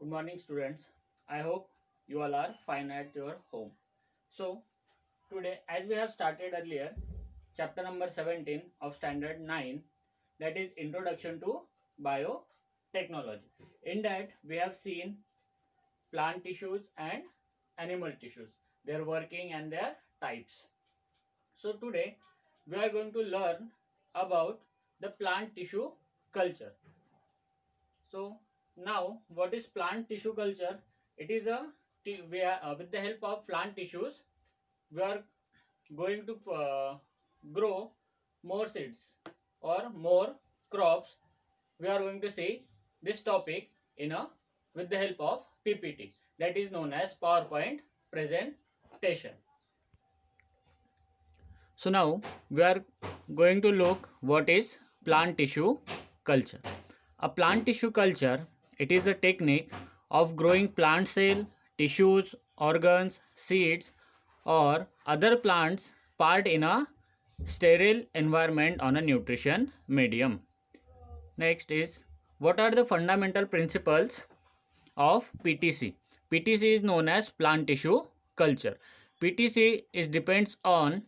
Good morning, students. I hope you all are fine at your home. So, today, as we have started earlier, chapter number 17 of standard 9, that is Introduction to Biotechnology. In that, we have seen plant tissues and animal tissues, their working and their types. So, today, we are going to learn about the plant tissue culture. So now, what is plant tissue culture? It is we are with the help of plant tissues, we are going to grow more seeds or more crops. We are going to see this topic in a with the help of PPT, that is known as PowerPoint presentation. So now we are going to look what is plant tissue culture. A plant tissue culture, it is a technique of growing plant cell, tissues, organs, seeds or other plants part in a sterile environment on a nutrition medium. Next is, what are the fundamental principles of PTC? PTC is known as plant tissue culture. PTC is depends on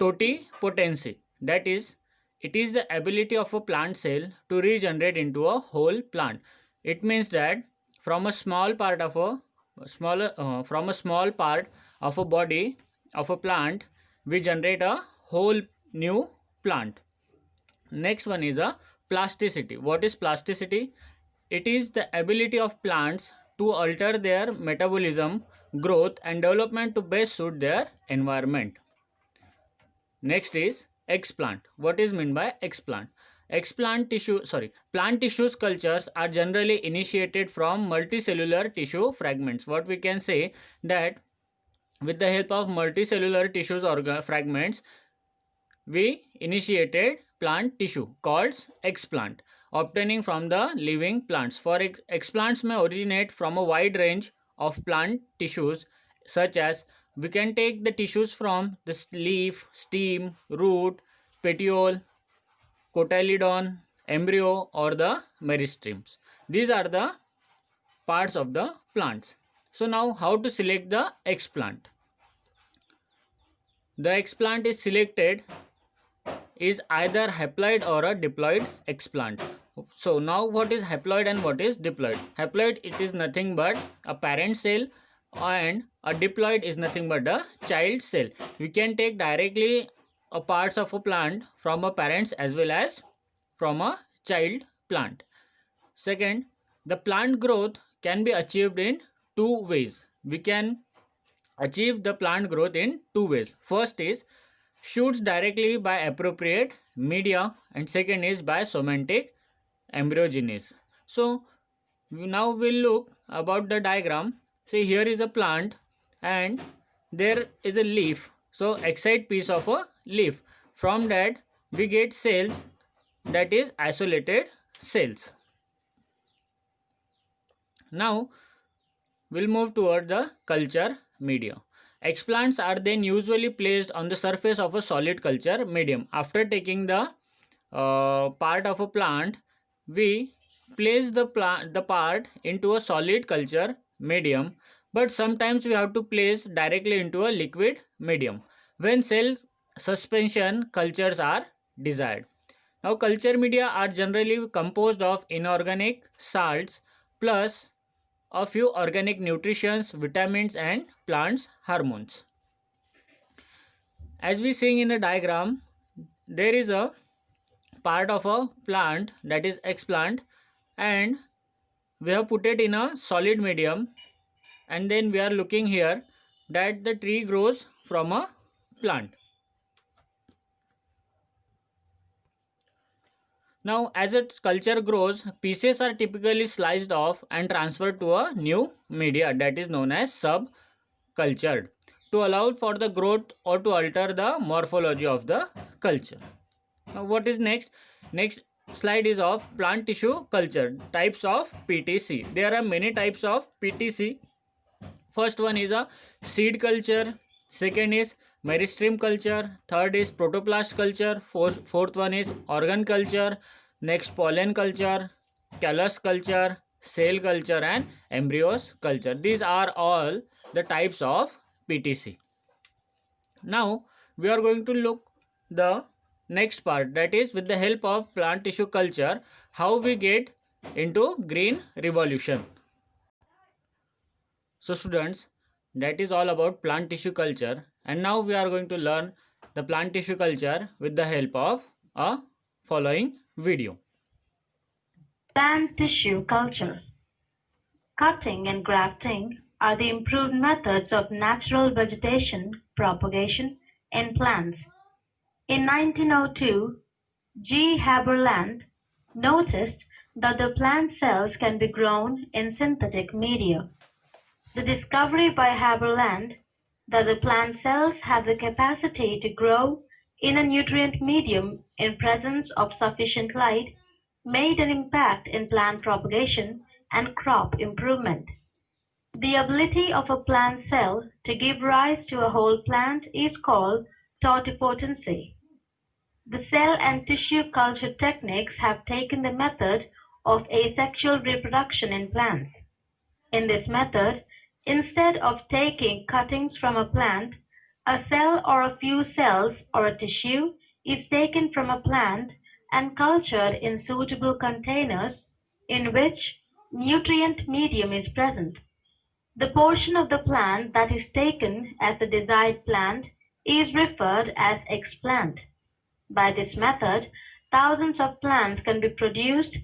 totipotency, that is, it is the ability of a plant cell to regenerate into a whole plant. It means that from a small part of a small part of a body of a plant, we generate a whole new plant. Next one is a plasticity. What is plasticity? It is the ability of plants to alter their metabolism, growth and development to best suit their environment. Next is explant. What is meant by explant? Plant tissues cultures are generally initiated from multicellular tissue fragments. What we can say that with the help of multicellular tissues or fragments, we initiated plant tissue called explant, obtaining from the living plants. For explants may originate from a wide range of plant tissues, such as we can take the tissues from the leaf, stem, root, petiole, cotyledon, embryo or the meristems. These are the parts of the plants. So now how to select the explant? The explant is selected is either haploid or a diploid explant. So now what is haploid and what is diploid? Haploid, it is nothing but a parent cell and a diploid is nothing but a child cell. We can take directly a parts of a plant from a parents as well as from a child plant. Second, the plant growth can be achieved in two ways. We can achieve the plant growth in two ways. First is shoots directly by appropriate media and second is by somatic embryogenesis. So now we'll look about the diagram. See, here is a plant and there is a leaf. So excited piece of a leaf. From that we get cells, that is isolated cells. Now we'll move toward the culture media. Explants are then usually placed on the surface of a solid culture medium. After taking the part of a plant, we place the part into a solid culture medium, but sometimes we have to place directly into a liquid medium when cell suspension cultures are desired. Now culture media are generally composed of inorganic salts plus a few organic nutrients, vitamins and plants hormones. As we seeing in the diagram, there is a part of a plant, that is explant, and we have put it in a solid medium, and then we are looking here that the tree grows from a plant. Now as its culture grows, pieces are typically sliced off and transferred to a new media, that is known as subcultured, to allow for the growth or to alter the morphology of the culture. Now what is next? Next slide is of plant tissue culture, types of PTC. There are many types of PTC. First one is a seed culture, second is meristem culture, third is protoplast culture, fourth one is organ culture, next pollen culture, callus culture, cell culture and embryos culture. These are all the types of PTC. Now we are going to look the next part, that is with the help of plant tissue culture how we get into green revolution. So students, that is all about plant tissue culture, and now we are going to learn the plant tissue culture with the help of a following video. Plant tissue culture. Cutting and grafting are the improved methods of natural vegetation propagation in plants. In 1902, G. Haberland noticed that the plant cells can be grown in synthetic media. The discovery by Haberland that the plant cells have the capacity to grow in a nutrient medium in presence of sufficient light made an impact in plant propagation and crop improvement. The ability of a plant cell to give rise to a whole plant is called totipotency. The cell and tissue culture techniques have taken the method of asexual reproduction in plants. In this method, instead of taking cuttings from a plant, a cell or a few cells or a tissue is taken from a plant and cultured in suitable containers in which nutrient medium is present. The portion of the plant that is taken as the desired plant is referred as explant. By this method, thousands of plants can be produced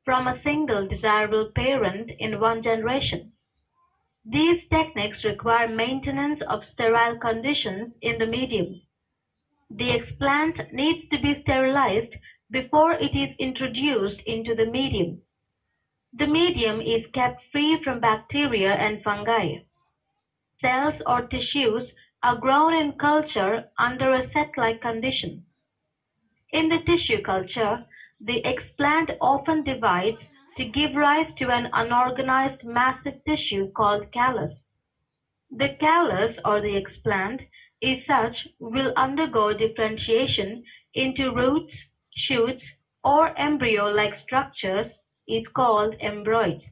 from a single desirable parent in one generation. These techniques require maintenance of sterile conditions in the medium. The explant needs to be sterilized before it is introduced into the medium. The medium is kept free from bacteria and fungi. Cells or tissues are grown in culture under a set-like condition. In the tissue culture, the explant often divides to give rise to an unorganized massive tissue called callus. The callus or the explant is such will undergo differentiation into roots, shoots, or embryo-like structures is called embroids.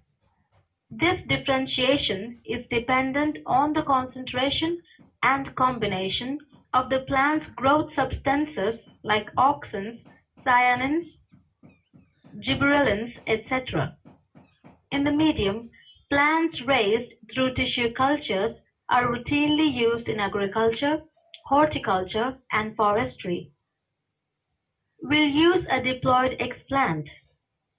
This differentiation is dependent on the concentration and combination of the plant's growth substances like auxins, cyanins, gibberellins, etc. In the medium, plants raised through tissue cultures are routinely used in agriculture, horticulture, and forestry. We'll use a diploid explant.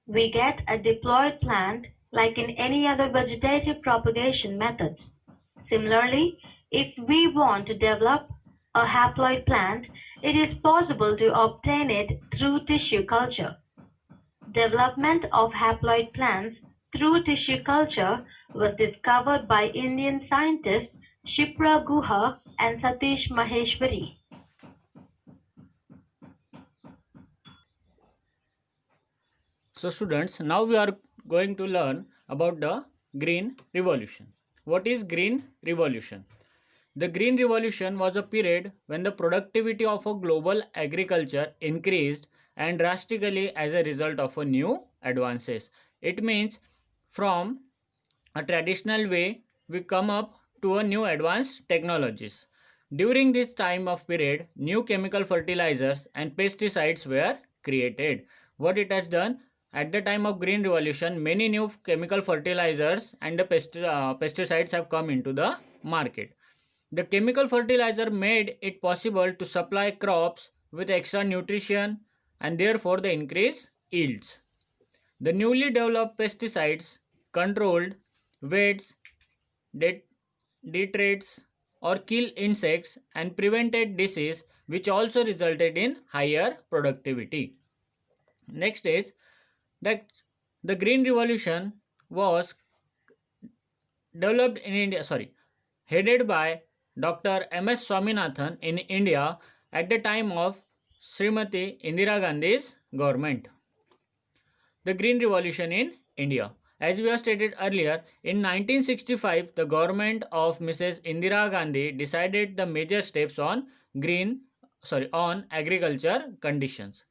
We get a diploid plant like in any other vegetative propagation methods. Similarly, if we want to develop a haploid plant, it is possible to obtain it through tissue culture. Development of haploid plants through tissue culture was discovered by Indian scientists Shipra Guha and Satish Maheshwari. So students, now we are going to learn about the green revolution. What is green revolution? The green revolution was a period when the productivity of a global agriculture increased and drastically as a result of a new advances. It means from a traditional way we come up to a new advanced technologies. During this time of period, new chemical fertilizers and pesticides were created. What it has done at the time of green revolution, many new chemical fertilizers and the pesticides have come into the market. The chemical fertilizer made it possible to supply crops with extra nutrition and therefore the increase yields. The newly developed pesticides controlled weeds, detraits or kill insects and prevented disease, which also resulted in higher productivity. Next is that the green revolution was developed in India, headed by Dr. M.S. Swaminathan in India at the time of Srimati Indira Gandhi's government. The Green Revolution in India. As we have stated earlier, in 1965, the government of Mrs. Indira Gandhi decided the major steps on on agriculture conditions.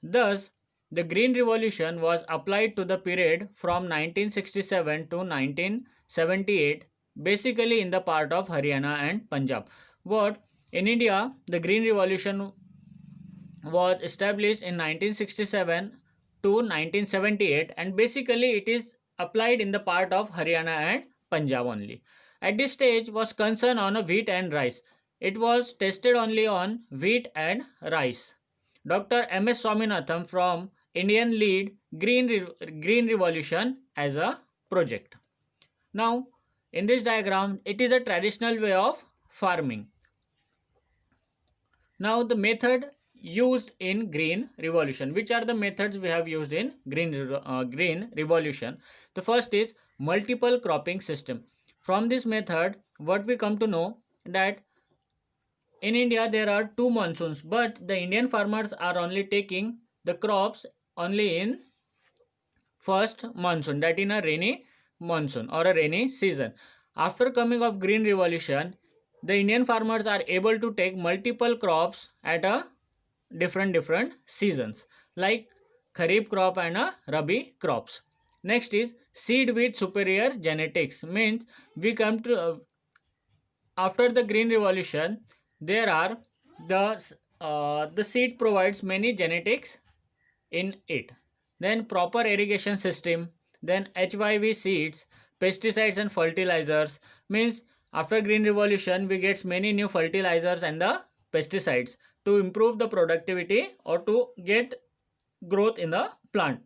Thus, the Green Revolution was applied to the period from 1967 to 1978, basically in the part of Haryana and Punjab. What in India, the Green Revolution was established in 1967 to 1978, and basically it is applied in the part of Haryana and Punjab only. At this stage was concern on a wheat and rice. It was tested only on wheat and rice. Dr. M.S. Swaminathan from Indian lead Green Revolution as a project. Now, in this diagram, it is a traditional way of farming. Now, the method used in Green Revolution. Which are the methods we have used in Green Revolution? The first is multiple cropping system. From this method, what we come to know that in India there are two monsoons, but the Indian farmers are only taking the crops only in first monsoon, that in a rainy monsoon or a rainy season. After coming of Green Revolution, the Indian farmers are able to take multiple crops at a different seasons, like kharif crop and a rabi crops. Next is seed with superior genetics, means we come to after the Green Revolution there are the seed provides many genetics in it. Then proper irrigation system, then HYV seeds, pesticides and fertilizers, means after Green Revolution we get many new fertilizers and the pesticides to improve the productivity or to get growth in the plant.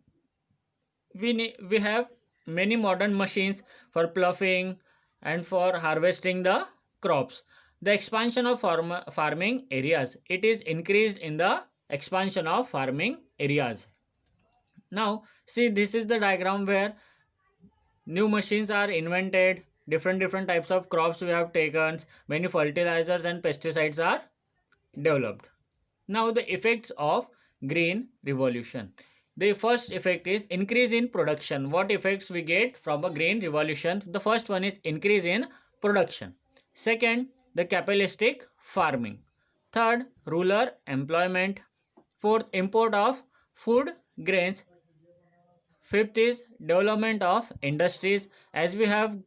We have many modern machines for ploughing and for harvesting the crops. The expansion of farming areas, it is increased in the expansion of farming areas. Now see, this is the diagram where new machines are invented, different types of crops we have taken, many fertilizers and pesticides are developed. Now the effects of Green Revolution. The first effect is increase in production. What effects we get from a Green Revolution? The first one is increase in production. Second, the capitalistic farming. Third, rural employment. Fourth, import of food grains. Fifth is development of industries. As we have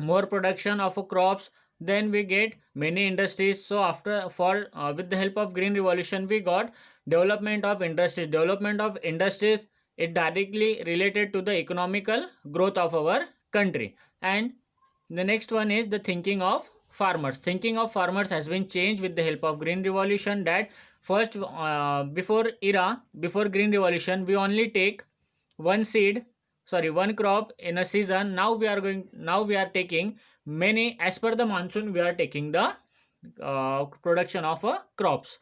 more production of crops, then we get many industries. So after for with the help of Green Revolution we got development of industries. It directly related to the economical growth of our country. And the next one is the thinking of farmers. Thinking of farmers has been changed with the help of Green Revolution. That first before Green Revolution we only take one crop in a season. Now we are taking many, as per the monsoon we are taking the production of crops.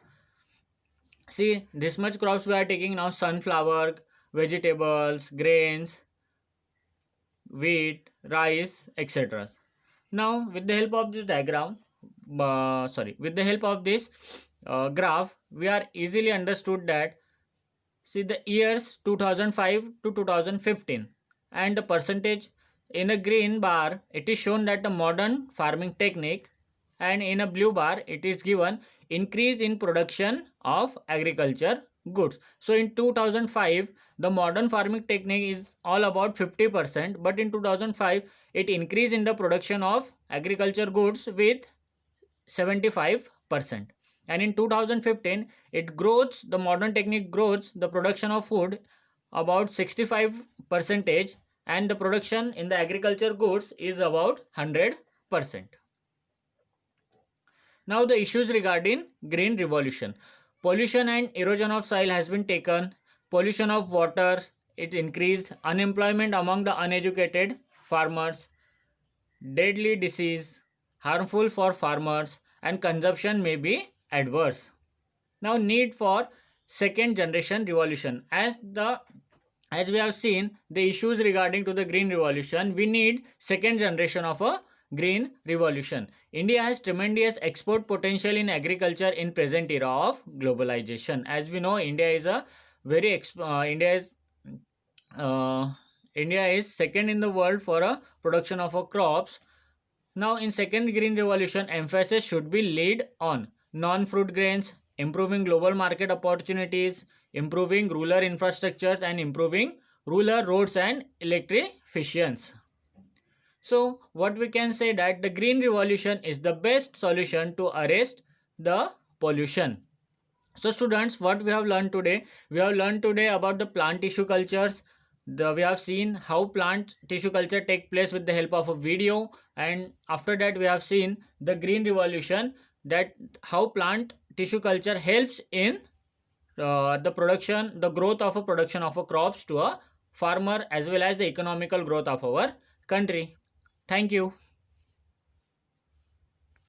See, this much crops we are taking now: sunflower, vegetables, grains, wheat, rice, etc. Now with the help of this diagram, with the help of this graph, we are easily understood that, see, the years 2005 to 2015 and the percentage in a green bar it is shown that the modern farming technique, and in a blue bar it is given increase in production of agriculture goods. So in 2005 the modern farming technique is all about 50%, but in 2005 it increased in the production of agriculture goods with 75%, and in 2015 it grows, the modern technique grows the production of food about 65%, and the production in the agriculture goods is about 100%. Now the issues regarding Green Revolution. Pollution and erosion of soil has been taken. Pollution of water, it increased. Unemployment among the uneducated farmers. Deadly disease, harmful for farmers, and consumption may be adverse. Now need for second generation revolution. As we have seen the issues regarding to the Green Revolution, we need second generation of a Green Revolution. India has tremendous export potential in agriculture in present era of globalization. As we know, India is a very India is second in the world for a production of crops. Now in second Green Revolution, emphasis should be laid on non-fruit grains, improving global market opportunities, improving rural infrastructures, and improving rural roads and electrifications. So what we can say that the green revolution is the best solution to arrest the pollution. So students, what we have learned today? We have learned today about the plant tissue cultures. We have seen how plant tissue culture take place with the help of a video, and after that we have seen the green revolution, that how plant tissue culture helps in the growth of a production of a crops to a farmer, as well as the economical growth of our country. Thank you.